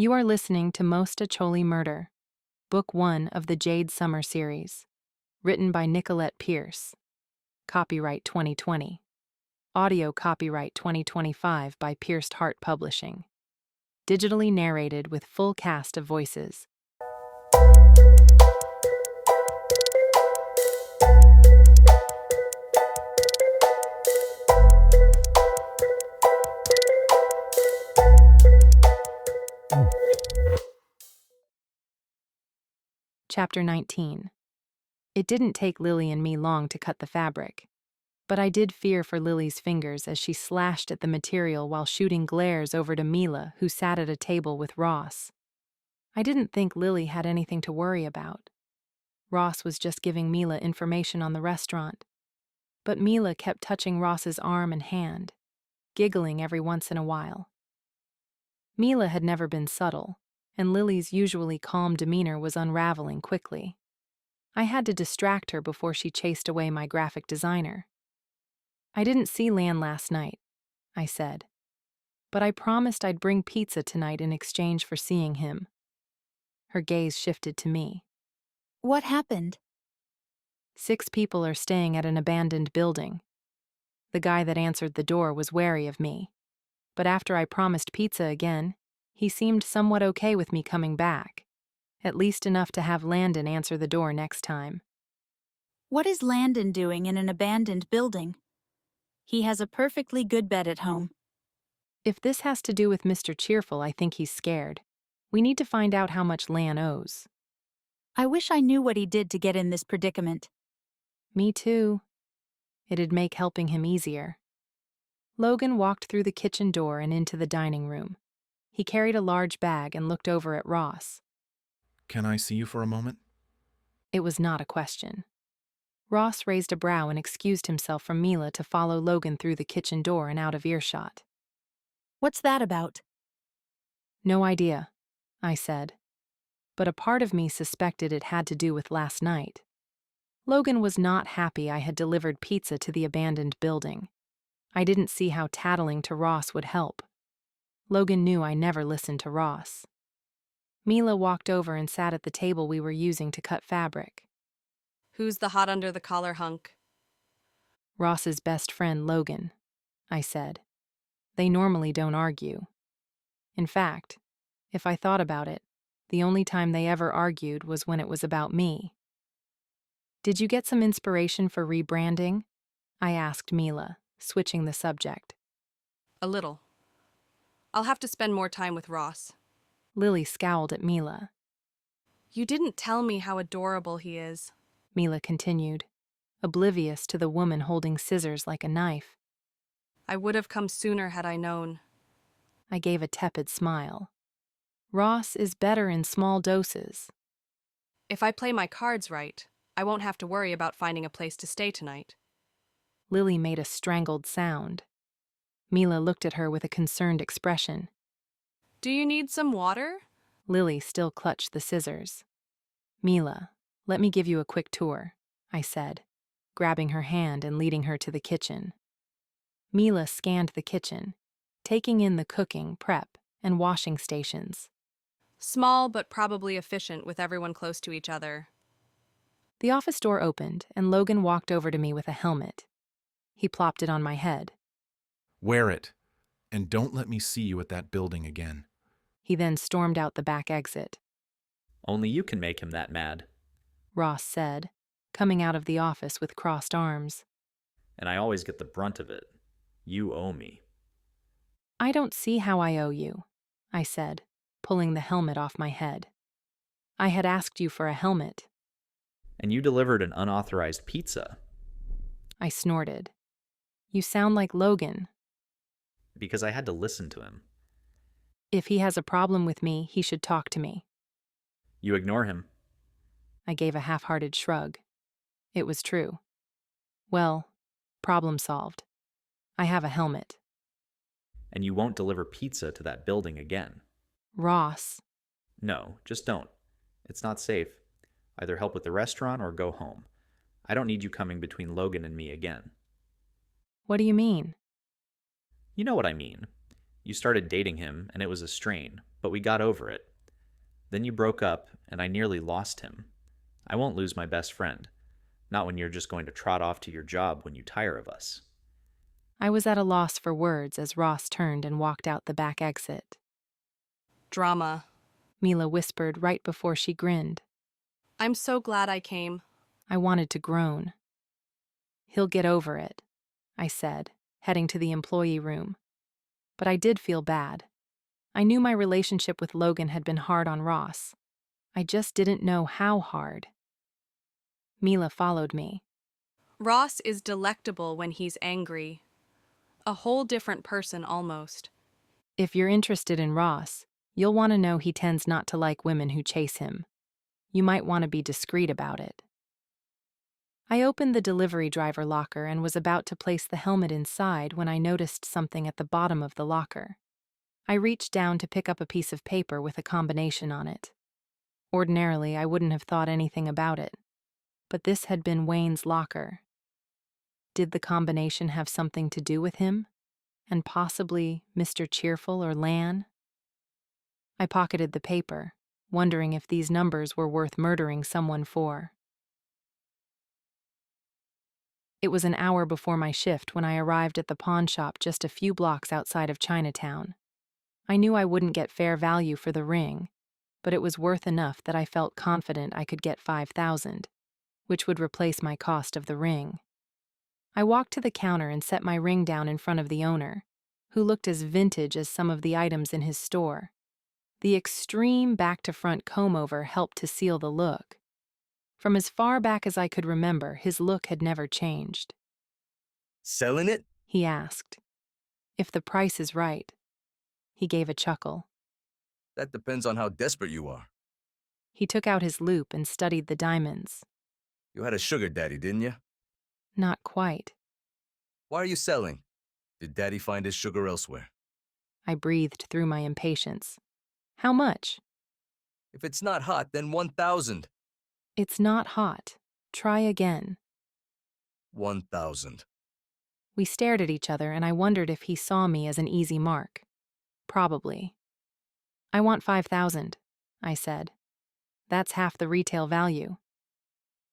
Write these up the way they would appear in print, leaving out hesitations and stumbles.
You are listening to Mostaccioli Murder, Book 1 of the Jade Sommer series, written by Nicolette Pierce. Copyright 2020. Audio copyright 2025 by Pierced Heart Publishing. Digitally narrated with full cast of voices. Chapter 19. It didn't take Lily and me long to cut the fabric, but I did fear for Lily's fingers as she slashed at the material while shooting glares over to Mila, who sat at a table with Ross. I didn't think Lily had anything to worry about. Ross was just giving Mila information on the restaurant, but Mila kept touching Ross's arm and hand, giggling every once in a while. Mila had never been subtle, and Lily's usually calm demeanor was unraveling quickly. I had to distract her before she chased away my graphic designer. I didn't see Lan last night, I said, but I promised I'd bring pizza tonight in exchange for seeing him. Her gaze shifted to me. What happened? 6 people are staying at an abandoned building. The guy that answered the door was wary of me, but after I promised pizza again, he seemed somewhat okay with me coming back, at least enough to have Landon answer the door next time. What is Landon doing in an abandoned building? He has a perfectly good bed at home. If this has to do with Mr. Cheerful, I think he's scared. We need to find out how much Lan owes. I wish I knew what he did to get in this predicament. Me too. It'd make helping him easier. Logan walked through the kitchen door and into the dining room. He carried a large bag and looked over at Ross. Can I see you for a moment? It was not a question. Ross raised a brow and excused himself from Mila to follow Logan through the kitchen door and out of earshot. What's that about? No idea, I said, but a part of me suspected it had to do with last night. Logan was not happy I had delivered pizza to the abandoned building. I didn't see how tattling to Ross would help. Logan knew I never listened to Ross. Mila walked over and sat at the table we were using to cut fabric. Who's the hot under the collar hunk? Ross's best friend, Logan, I said. They normally don't argue. In fact, if I thought about it, the only time they ever argued was when it was about me. Did you get some inspiration for rebranding? I asked Mila, switching the subject. A little. I'll have to spend more time with Ross. Lily scowled at Mila. You didn't tell me how adorable he is. Mila continued, oblivious to the woman holding scissors like a knife. I would have come sooner had I known. I gave a tepid smile. Ross is better in small doses. If I play my cards right, I won't have to worry about finding a place to stay tonight. Lily made a strangled sound. Mila looked at her with a concerned expression. Do you need some water? Lily still clutched the scissors. Mila, let me give you a quick tour, I said, grabbing her hand and leading her to the kitchen. Mila scanned the kitchen, taking in the cooking, prep, and washing stations. Small but probably efficient with everyone close to each other. The office door opened, and Logan walked over to me with a helmet. He plopped it on my head. Wear it, and don't let me see you at that building again. He then stormed out the back exit. Only you can make him that mad. Ross said, coming out of the office with crossed arms. And I always get the brunt of it. You owe me. I don't see how I owe you, I said, pulling the helmet off my head. I had asked you for a helmet. And you delivered an unauthorized pizza. I snorted. You sound like Logan. Because I had to listen to him. If he has a problem with me, he should talk to me. You ignore him. I gave a half-hearted shrug. It was true. Well, problem solved. I have a helmet. And you won't deliver pizza to that building again. Ross. No, just don't. It's not safe. Either help with the restaurant or go home. I don't need you coming between Logan and me again. What do you mean? You know what I mean. You started dating him, and it was a strain. but we got over it. Then you broke up, and I nearly lost him. I won't lose my best friend. Not when you're just going to trot off to your job when you tire of us. I was at a loss for words as Ross turned and walked out the back exit. Drama. Mila whispered right before she grinned. I'm so glad I came. I wanted to groan. He'll get over it, I said, heading to the employee room. But I did feel bad. I knew my relationship with Logan had been hard on Ross. I just didn't know how hard. Mila followed me. Ross is delectable when he's angry. A whole different person almost. If you're interested in Ross, you'll want to know he tends not to like women who chase him. You might want to be discreet about it. I opened the delivery driver locker and was about to place the helmet inside when I noticed something at the bottom of the locker. I reached down to pick up a piece of paper with a combination on it. Ordinarily, I wouldn't have thought anything about it, but this had been Wayne's locker. Did the combination have something to do with him? And possibly Mr. Cheerful or Lan? I pocketed the paper, wondering if these numbers were worth murdering someone for. It was an hour before my shift when I arrived at the pawn shop just a few blocks outside of Chinatown. I knew I wouldn't get fair value for the ring, but it was worth enough that I felt confident I could get $5,000, which would replace my cost of the ring. I walked to the counter and set my ring down in front of the owner, who looked as vintage as some of the items in his store. The extreme back-to-front comb-over helped to seal the look. From as far back as I could remember, his look had never changed. Selling it? He asked. If the price is right. He gave a chuckle. That depends on how desperate you are. He took out his loupe and studied the diamonds. You had a sugar daddy, didn't you? Not quite. Why are you selling? Did daddy find his sugar elsewhere? I breathed through my impatience. How much? If it's not hot, then 1,000. It's not hot. Try again. 1,000. We stared at each other, and I wondered if he saw me as an easy mark. Probably. I want 5,000, I said. That's half the retail value.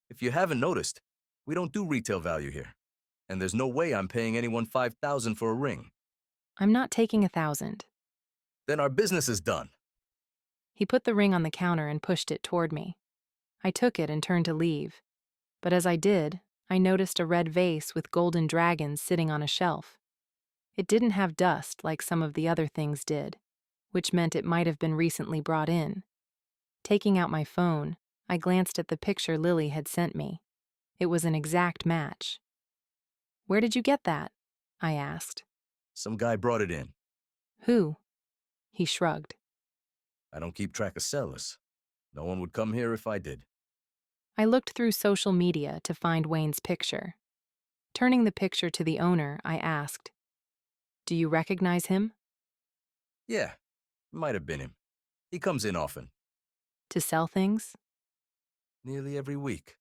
If you haven't noticed, we don't do retail value here. And there's no way I'm paying anyone 5,000 for a ring. I'm not taking 1,000. Then our business is done. He put the ring on the counter and pushed it toward me. I took it and turned to leave. But as I did, I noticed a red vase with golden dragons sitting on a shelf. It didn't have dust like some of the other things did, which meant it might have been recently brought in. Taking out my phone, I glanced at the picture Lily had sent me. It was an exact match. Where did you get that? I asked. Some guy brought it in. Who? He shrugged. I don't keep track of sellers. No one would come here if I did. I looked through social media to find Wayne's picture. Turning the picture to the owner, I asked, "Do you recognize him?" Yeah, might have been him. He comes in often. To sell things? Nearly every week.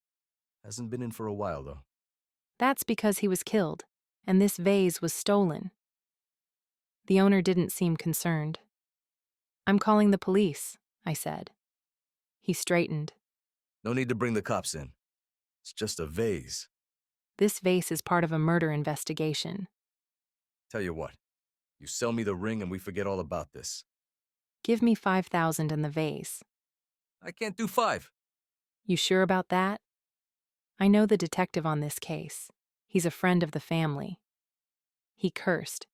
Hasn't been in for a while, though. That's because he was killed, and this vase was stolen. The owner didn't seem concerned. I'm calling the police, I said. He straightened. No need to bring the cops in. It's just a vase. This vase is part of a murder investigation. Tell you what, you sell me the ring and we forget all about this. Give me 5,000 and the vase. I can't do 5. You sure about that? I know the detective on this case. He's a friend of the family. He cursed.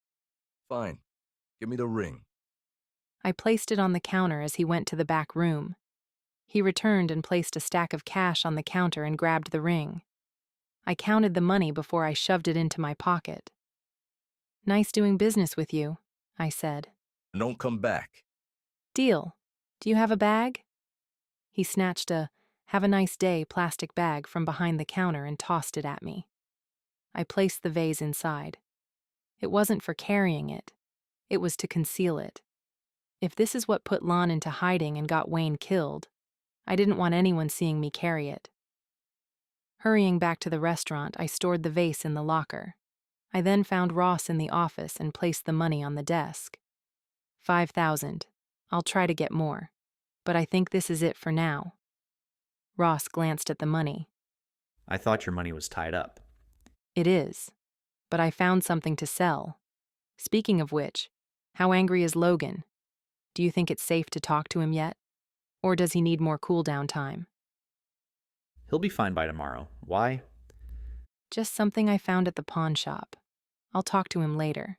Fine. Give me the ring. I placed it on the counter as he went to the back room. He returned and placed a stack of cash on the counter and grabbed the ring. I counted the money before I shoved it into my pocket. Nice doing business with you, I said. Don't come back. Deal. Do you have a bag? He snatched a "Have a nice day" plastic bag from behind the counter and tossed it at me. I placed the vase inside. It wasn't for carrying it. It was to conceal it. If this is what put Lon into hiding and got Wayne killed, I didn't want anyone seeing me carry it. Hurrying back to the restaurant, I stored the vase in the locker. I then found Ross in the office and placed the money on the desk. 5,000, I'll try to get more, but I think this is it for now. Ross glanced at the money. I thought your money was tied up. It is, but I found something to sell. Speaking of which, how angry is Logan? Do you think it's safe to talk to him yet? Or does he need more cool-down time? He'll be fine by tomorrow. Why? Just something I found at the pawn shop. I'll talk to him later.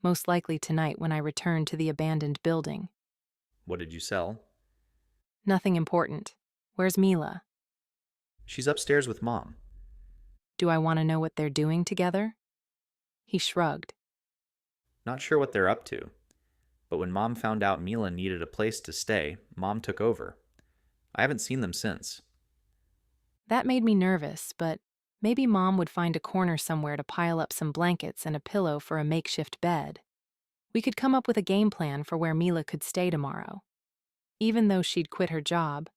Most likely tonight when I return to the abandoned building. What did you sell? Nothing important. Where's Mila? She's upstairs with Mom. Do I want to know what they're doing together? He shrugged. Not sure what they're up to. But when Mom found out Mila needed a place to stay, Mom took over. I haven't seen them since. That made me nervous, but maybe Mom would find a corner somewhere to pile up some blankets and a pillow for a makeshift bed. We could come up with a game plan for where Mila could stay tomorrow. Even though she'd quit her job,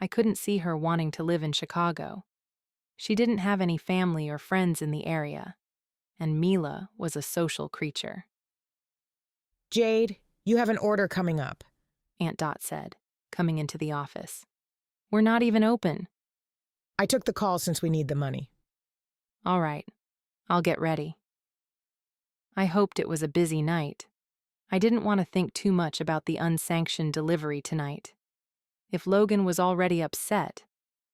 I couldn't see her wanting to live in Chicago. She didn't have any family or friends in the area, and Mila was a social creature. Jade, you have an order coming up, Aunt Dot said, coming into the office. We're not even open. I took the call since we need the money. All right, I'll get ready. I hoped it was a busy night. I didn't want to think too much about the unsanctioned delivery tonight. If Logan was already upset,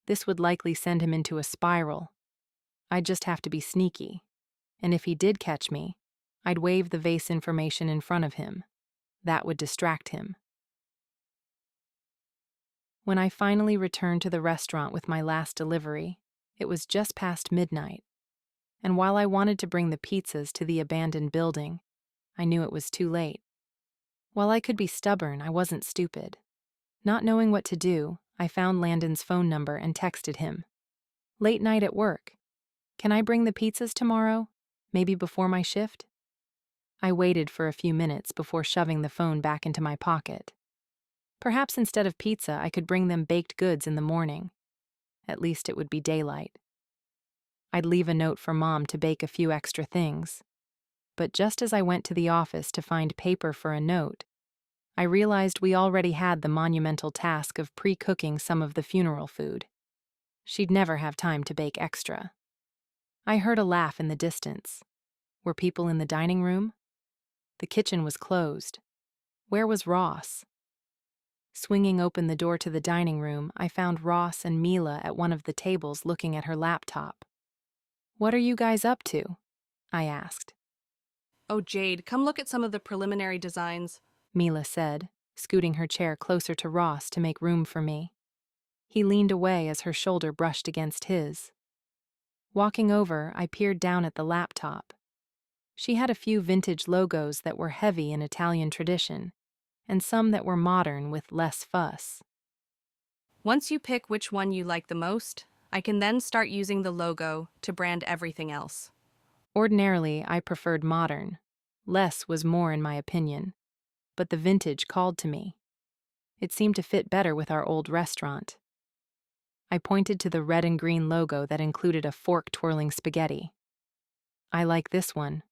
this would likely send him into a spiral. I'd just have to be sneaky, and if he did catch me, I'd wave the vase information in front of him. That would distract him. When I finally returned to the restaurant with my last delivery, it was just past midnight, and while I wanted to bring the pizzas to the abandoned building, I knew it was too late. While I could be stubborn, I wasn't stupid. Not knowing what to do, I found Landon's phone number and texted him. Late night at work. Can I bring the pizzas tomorrow? Maybe before my shift? I waited for a few minutes before shoving the phone back into my pocket. Perhaps instead of pizza, I could bring them baked goods in the morning. At least it would be daylight. I'd leave a note for Mom to bake a few extra things. But just as I went to the office to find paper for a note, I realized we already had the monumental task of pre-cooking some of the funeral food. She'd never have time to bake extra. I heard a laugh in the distance. Were people in the dining room? The kitchen was closed. Where was Ross? Swinging open the door to the dining room, I found Ross and Mila at one of the tables looking at her laptop. What are you guys up to? I asked. Oh, Jade, come look at some of the preliminary designs. Mila said, scooting her chair closer to Ross to make room for me. He leaned away as her shoulder brushed against his. Walking over, I peered down at the laptop. She had a few vintage logos that were heavy in Italian tradition, and some that were modern with less fuss. Once you pick which one you like the most, I can then start using the logo to brand everything else. Ordinarily, I preferred modern. Less was more in my opinion. But the vintage called to me. It seemed to fit better with our old restaurant. I pointed to the red and green logo that included a fork twirling spaghetti. I like this one.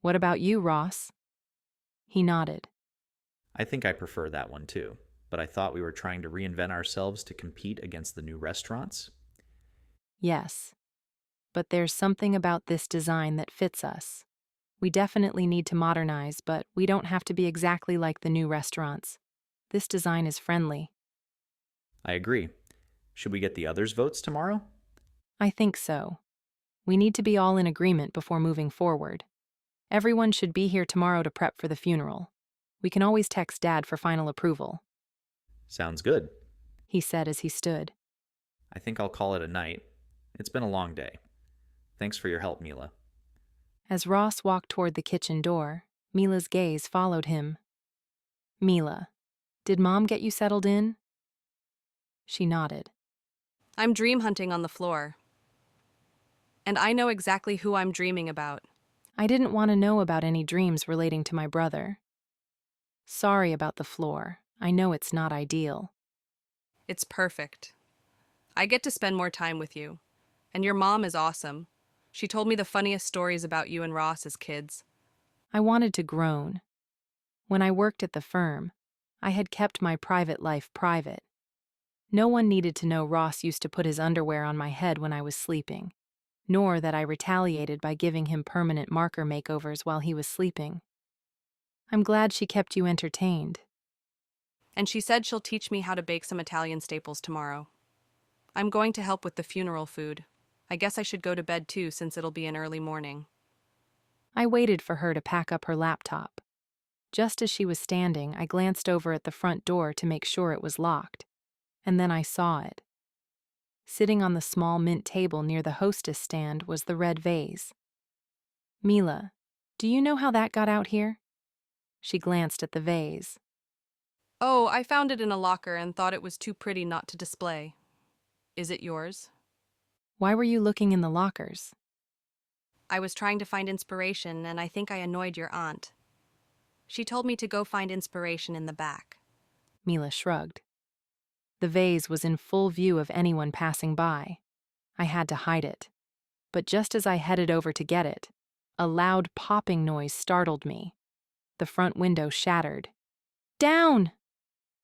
What about you, Ross? He nodded. I think I prefer that one too, but I thought we were trying to reinvent ourselves to compete against the new restaurants. Yes. But there's something about this design that fits us. We definitely need to modernize, but we don't have to be exactly like the new restaurants. This design is friendly. I agree. Should we get the others' votes tomorrow? I think so. We need to be all in agreement before moving forward. Everyone should be here tomorrow to prep for the funeral. We can always text Dad for final approval. Sounds good. He said as he stood. I think I'll call it a night. It's been a long day. Thanks for your help, Mila. As Ross walked toward the kitchen door, Mila's gaze followed him. Mila, did Mom get you settled in? She nodded. I'm dream hunting on the floor. And I know exactly who I'm dreaming about. I didn't want to know about any dreams relating to my brother. Sorry about the floor. I know it's not ideal. It's perfect. I get to spend more time with you. And your mom is awesome. She told me the funniest stories about you and Ross as kids. I wanted to groan. When I worked at the firm, I had kept my private life private. No one needed to know Ross used to put his underwear on my head when I was sleeping, nor that I retaliated by giving him permanent marker makeovers while he was sleeping. I'm glad she kept you entertained. And she said she'll teach me how to bake some Italian staples tomorrow. I'm going to help with the funeral food. I guess I should go to bed too since it'll be an early morning. I waited for her to pack up her laptop. Just as she was standing, I glanced over at the front door to make sure it was locked, and then I saw it. Sitting on the small mint table near the hostess stand was the red vase. Mila, do you know how that got out here? She glanced at the vase. Oh, I found it in a locker and thought it was too pretty not to display. Is it yours? Why were you looking in the lockers? I was trying to find inspiration, and I think I annoyed your aunt. She told me to go find inspiration in the back. Mila shrugged. The vase was in full view of anyone passing by. I had to hide it. But just as I headed over to get it, a loud popping noise startled me. The front window shattered. Down!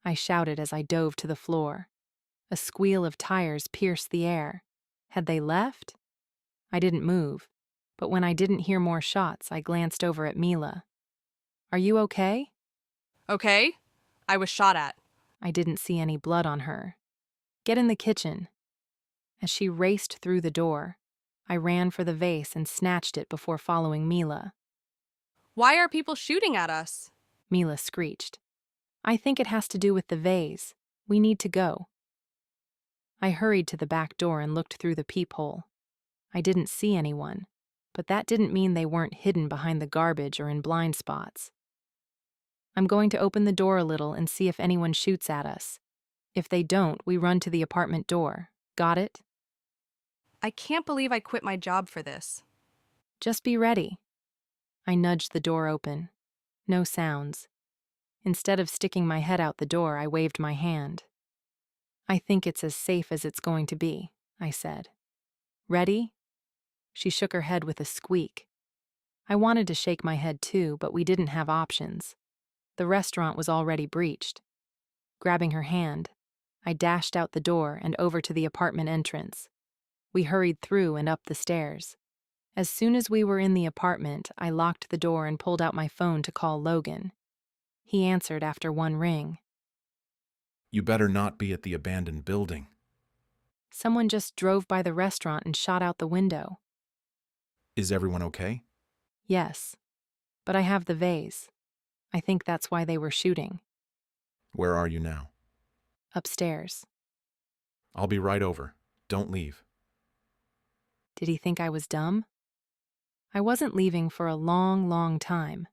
I shouted as I dove to the floor. A squeal of tires pierced the air. Had they left? I didn't move, but when I didn't hear more shots, I glanced over at Mila. Are you okay? Okay? I was shot at. I didn't see any blood on her. Get in the kitchen. As she raced through the door, I ran for the vase and snatched it before following Mila. Why are people shooting at us? Mila screeched. I think it has to do with the vase. We need to go. I hurried to the back door and looked through the peephole. I didn't see anyone, but that didn't mean they weren't hidden behind the garbage or in blind spots. I'm going to open the door a little and see if anyone shoots at us. If they don't, we run to the apartment door. Got it? I can't believe I quit my job for this. Just be ready. I nudged the door open. No sounds. Instead of sticking my head out the door, I waved my hand. I think it's as safe as it's going to be, I said. Ready? She shook her head with a squeak. I wanted to shake my head too, but we didn't have options. The restaurant was already breached. Grabbing her hand, I dashed out the door and over to the apartment entrance. We hurried through and up the stairs. As soon as we were in the apartment, I locked the door and pulled out my phone to call Logan. He answered after one ring. You better not be at the abandoned building. Someone just drove by the restaurant and shot out the window. Is everyone okay? Yes, but I have the vase. I think that's why they were shooting. Where are you now? Upstairs. I'll be right over. Don't leave. Did he think I was dumb? I wasn't leaving for a long, long time.